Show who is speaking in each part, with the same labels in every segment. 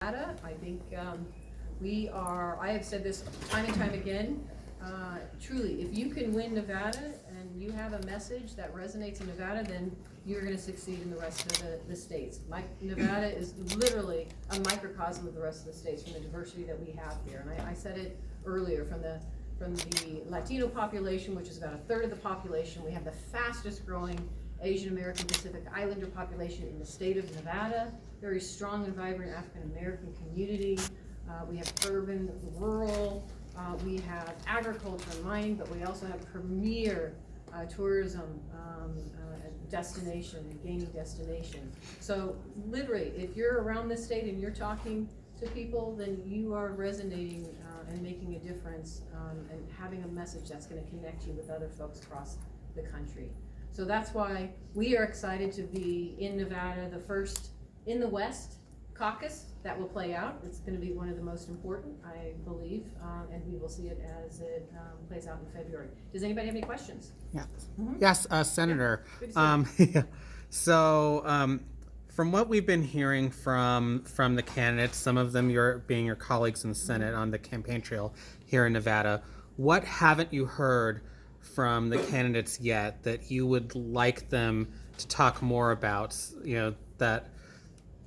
Speaker 1: Nevada. I think I have said this time and time again, truly, if you can win Nevada and you have a message that resonates in Nevada, then you're gonna succeed in the rest of the states. Nevada is literally a microcosm of the rest of the states from the diversity that we have here. And I said it earlier, from the Latino population, which is about a third of the population, we have the fastest growing Asian American Pacific Islander population in the state of Nevada, very strong and vibrant African American community. We have urban, rural, we have agriculture and mining, but we also have premier tourism destination and gaming destination. So literally, if you're around this state and you're talking to people, then you are resonating and making a difference and having a message that's going to connect you with other folks across the country. So that's why we are excited to be in Nevada, the first in the West caucus that will play out. It's going to be one of the most important, I believe, and we will see it as it plays out in February. Does anybody have any questions?
Speaker 2: Yeah.
Speaker 1: Mm-hmm.
Speaker 2: Yes, Senator.
Speaker 1: Yeah. Good to see you.
Speaker 2: So, from what we've been hearing from the candidates, some of them being your colleagues in the Senate on the campaign trail here in Nevada, what haven't you heard from the candidates yet that you would like them to talk more about, that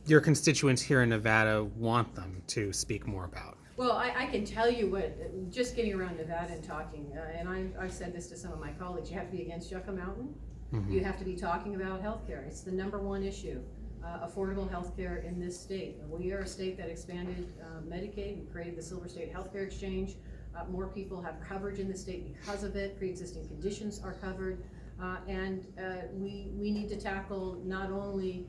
Speaker 2: your constituents here in Nevada want them to speak more about?
Speaker 1: Well, I can tell you what, just getting around Nevada and talking, and I've said this to some of my colleagues, you have to be against Yucca Mountain. Mm-hmm. You have to be talking about healthcare. It's the number one issue, affordable healthcare in this state. We are a state that expanded Medicaid. We created the Silver State Healthcare Exchange. More people have coverage in the state because of it. Pre-existing conditions are covered. And we need to tackle not only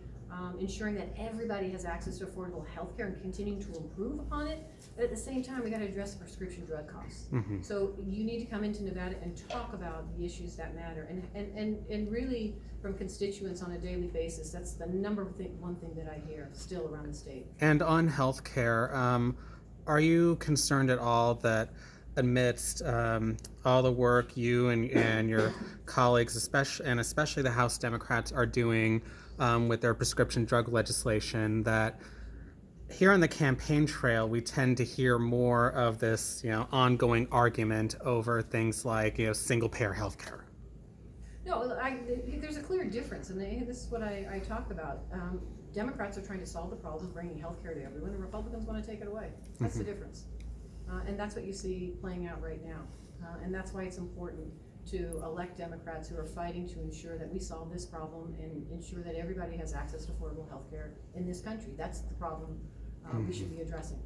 Speaker 1: ensuring that everybody has access to affordable health care and continuing to improve upon it, but at the same time, we got to address prescription drug costs. Mm-hmm. So you need to come into Nevada and talk about the issues that matter. And really, from constituents on a daily basis, that's the one thing that I hear still around the state.
Speaker 2: And on health care, are you concerned at all that amidst all the work you and your colleagues, especially the House Democrats, are doing with their prescription drug legislation, that here on the campaign trail we tend to hear more of this, ongoing argument over things like, single-payer health care?
Speaker 1: No, there's a clear difference, and this is what I talk about. Democrats are trying to solve the problem, bringing health care to everyone, and Republicans want to take it away. That's the difference. And that's what you see playing out right now. And that's why it's important to elect Democrats who are fighting to ensure that we solve this problem and ensure that everybody has access to affordable health care in this country. That's the problem we should be addressing.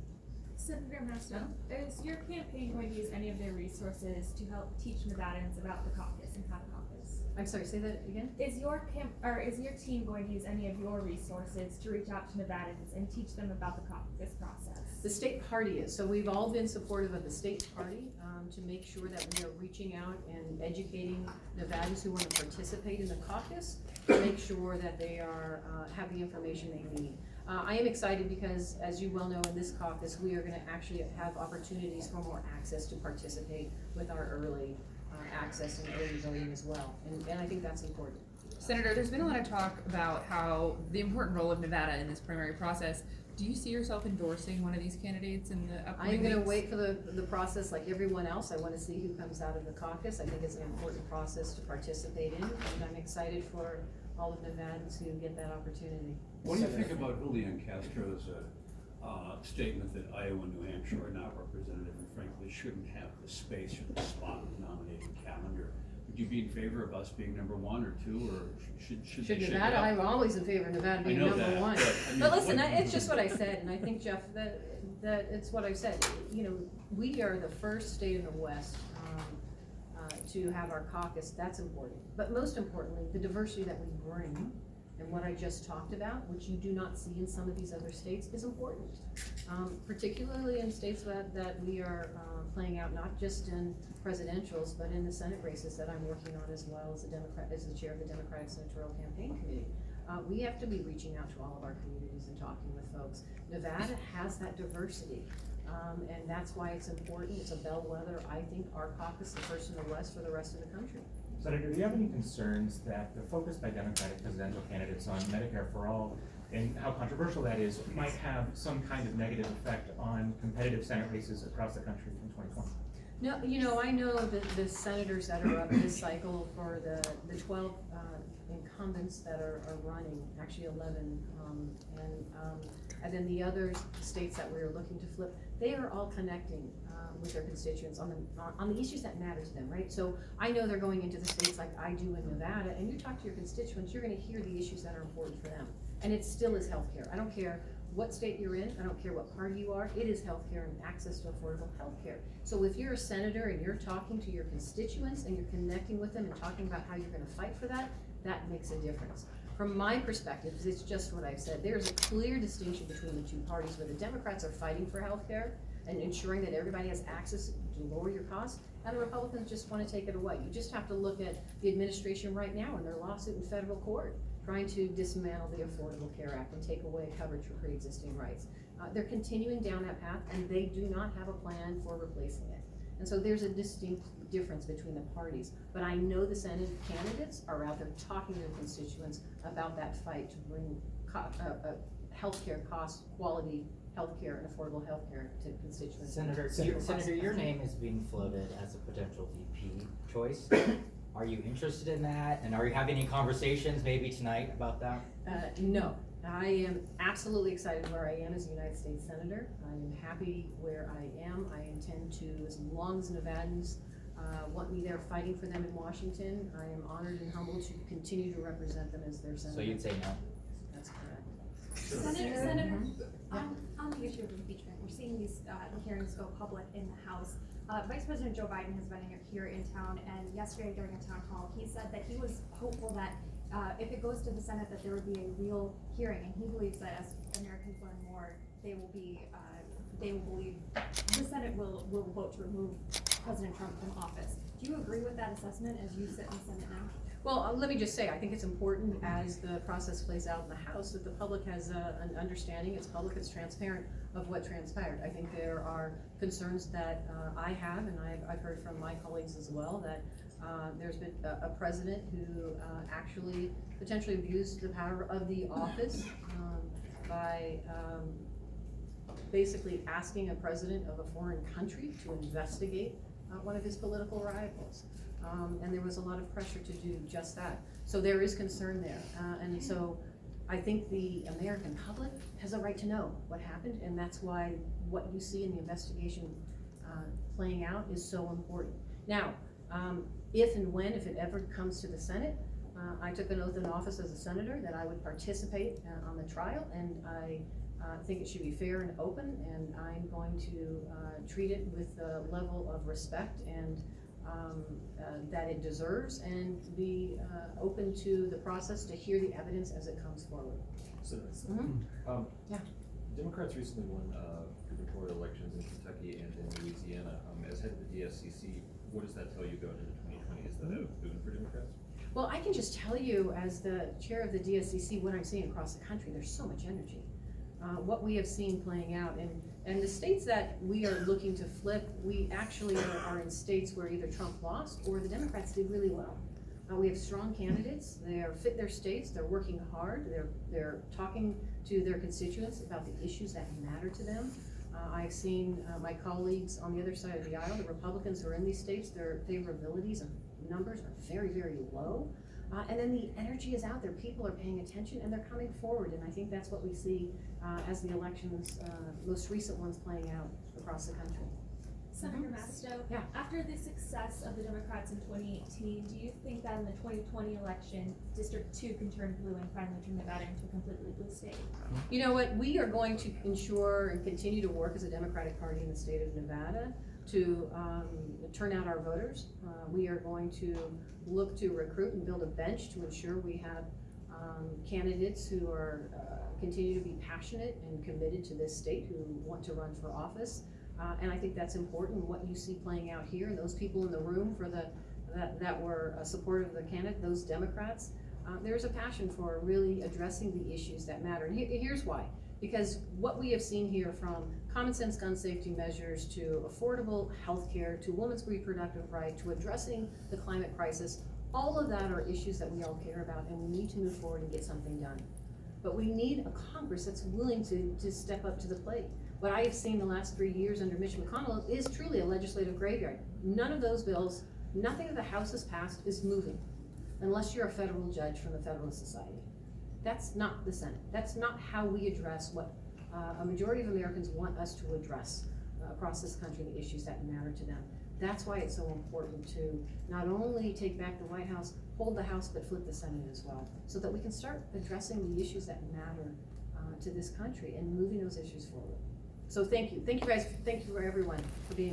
Speaker 3: Senator Masto, is your campaign going to use any of their resources to help teach Nevadans about the caucus and how to caucus?
Speaker 1: I'm sorry, say that again?
Speaker 3: Is your team going to use any of your resources to reach out to Nevadans and teach them about the caucus process?
Speaker 1: The state party is. So we've all been supportive of the state party to make sure that we are reaching out and educating Nevadans who want to participate in the caucus to make sure that they have the information they need. I am excited because, as you well know, in this caucus, we are going to actually have opportunities for more access to participate with our early access and early voting as well. And I think that's important.
Speaker 4: Senator, there's been a lot of talk about how the important role of Nevada in this primary process. Do you see yourself endorsing one of these candidates in the upcoming
Speaker 1: I'm going to
Speaker 4: weeks?
Speaker 1: wait for the process like everyone else. I want to see who comes out of the caucus. I think it's an important process to participate in, and I'm excited for all of Nevadans who get that opportunity.
Speaker 5: What do you think about Julian Castro's statement that Iowa and New Hampshire are not representative and frankly shouldn't have the space or the spot in the nominating calendar? Would you be in favor of us being number one or two, or should
Speaker 1: Nevada? I'm always in favor of Nevada being number one. But listen, it's just what I said, and I think, Jeff, that it's what I've said. We are the first state in the West to have our caucus. That's important. But most importantly, the diversity that we bring and what I just talked about, which you do not see in some of these other states, is important. Particularly in states that we are playing out, not just in presidentials, but in the Senate races that I'm working on as well as the chair of the Democratic Senatorial Campaign Committee. We have to be reaching out to all of our communities and talking with folks. Nevada has that diversity. And that's why it's important. It's a bellwether. I think our caucus is the first in the West for the rest of the country.
Speaker 6: Senator, do you have any concerns that the focus by Democratic presidential candidates on Medicare for All and how controversial that is, might have some kind of negative effect on competitive Senate races across the country in 2020.
Speaker 1: No, you know, I know that the senators that are up this cycle for the 12 incumbents that are running, actually 11, and then the other states that we're looking to flip, they are all connecting with their constituents on the issues that matter to them, right? So I know they're going into the states like I do in Nevada, and you talk to your constituents, you're gonna hear the issues that are important for them. And it still is healthcare. I don't care what state you're in, I don't care what party you are, it is healthcare and access to affordable healthcare. So if you're a senator and you're talking to your constituents and you're connecting with them and talking about how you're gonna fight for that, that makes a difference. From my perspective, it's just what I've said, there's a clear distinction between the two parties where the Democrats are fighting for healthcare and ensuring that everybody has access to lower your costs, and the Republicans just wanna take it away. You just have to look at the administration right now and their lawsuit in federal court, trying to dismantle the Affordable Care Act and take away coverage for pre-existing rights. They're continuing down that path, and they do not have a plan for replacing it. And so there's a distinct difference between the parties. But I know the Senate candidates are out there talking to their constituents about that fight to bring healthcare cost, quality healthcare and affordable healthcare to constituents.
Speaker 7: Senator, your name is being floated as a potential VP choice. Are you interested in that? And are you having any conversations maybe tonight about that?
Speaker 1: No, I am absolutely excited where I am as a United States Senator. I am happy where I am. I intend to, as long as Nevadans want me there fighting for them in Washington, I am honored and humbled to continue to represent them as their senator.
Speaker 7: So you'd say no?
Speaker 1: That's correct.
Speaker 3: Senator,
Speaker 1: Yeah.
Speaker 3: on the issue of impeachment, we're seeing these hearings go public in the House. Vice President Joe Biden has been here in town, and yesterday during a town hall, he said that he was hopeful that if it goes to the Senate, that there would be a real hearing, and he believes that as Americans learn more, they will believe the Senate will vote to remove President Trump from office. Do you agree with that assessment as you sit in the Senate now?
Speaker 1: Well, let me just say, I think it's important as the process plays out in the House that the public has an understanding, it's public, it's transparent of what transpired. I think there are concerns that I have, and I've heard from my colleagues as well, that there's been a president who actually potentially abused the power of the office by basically asking a president of a foreign country to investigate one of his political rivals. And there was a lot of pressure to do just that. So there is concern there. And so I think the American public has a right to know what happened, and that's why what you see in the investigation playing out is so important. Now, if it ever comes to the Senate, I took an oath in office as a senator that I would participate on the trial, and I think it should be fair and open, and I'm going to treat it with the level of respect and that it deserves, and be open to the process to hear the evidence as it comes forward. Yeah.
Speaker 8: Democrats recently won gubernatorial elections in Kentucky and in Louisiana. As head of the DSCC, what does that tell you going into 2020? Is that a boon for Democrats?
Speaker 1: Well, I can just tell you, as the chair of the DSCC, what I'm seeing across the country, there's so much energy. What we have seen playing out, and the states that we are looking to flip, we actually are in states where either Trump lost or the Democrats did really well. We have strong candidates, they are fit their states, they're working hard, they're talking to their constituents about the issues that matter to them. I've seen my colleagues on the other side of the aisle, the Republicans who are in these states, their favorabilities and numbers are very, very low. And then the energy is out there, people are paying attention and they're coming forward, and I think that's what we see as the elections, most recent ones playing out across the country.
Speaker 3: Senator Masto,
Speaker 1: Yeah.
Speaker 3: after the success of the Democrats in 2018, do you think that in the 2020 election, District 2 can turn blue and finally turn Nevada into a completely blue state?
Speaker 1: You know what, we are going to ensure and continue to work as a Democratic Party in the state of Nevada to turn out our voters. We are going to look to recruit and build a bench to ensure we have candidates who are continue to be passionate and committed to this state, who want to run for office. And I think that's important, what you see playing out here, and those people in the room for that were supportive of the candidate, those Democrats, there's a passion for really addressing the issues that matter. And here's why. Because what we have seen here, from common sense gun safety measures to affordable health care to women's reproductive right to addressing the climate crisis, all of that are issues that we all care about, and we need to move forward and get something done. But we need a Congress that's willing to step up to the plate. What I have seen the last 3 years under Mitch McConnell is truly a legislative graveyard. None of those bills, nothing that the House has passed is moving, unless you're a federal judge from the Federalist Society. That's not the Senate. That's not how we address what a majority of Americans want us to address across this country, the issues that matter to them. That's why it's so important to not only take back the White House, hold the House, but flip the Senate as well, so that we can start addressing the issues that matter to this country and moving those issues forward. So thank you guys, thank you for everyone for being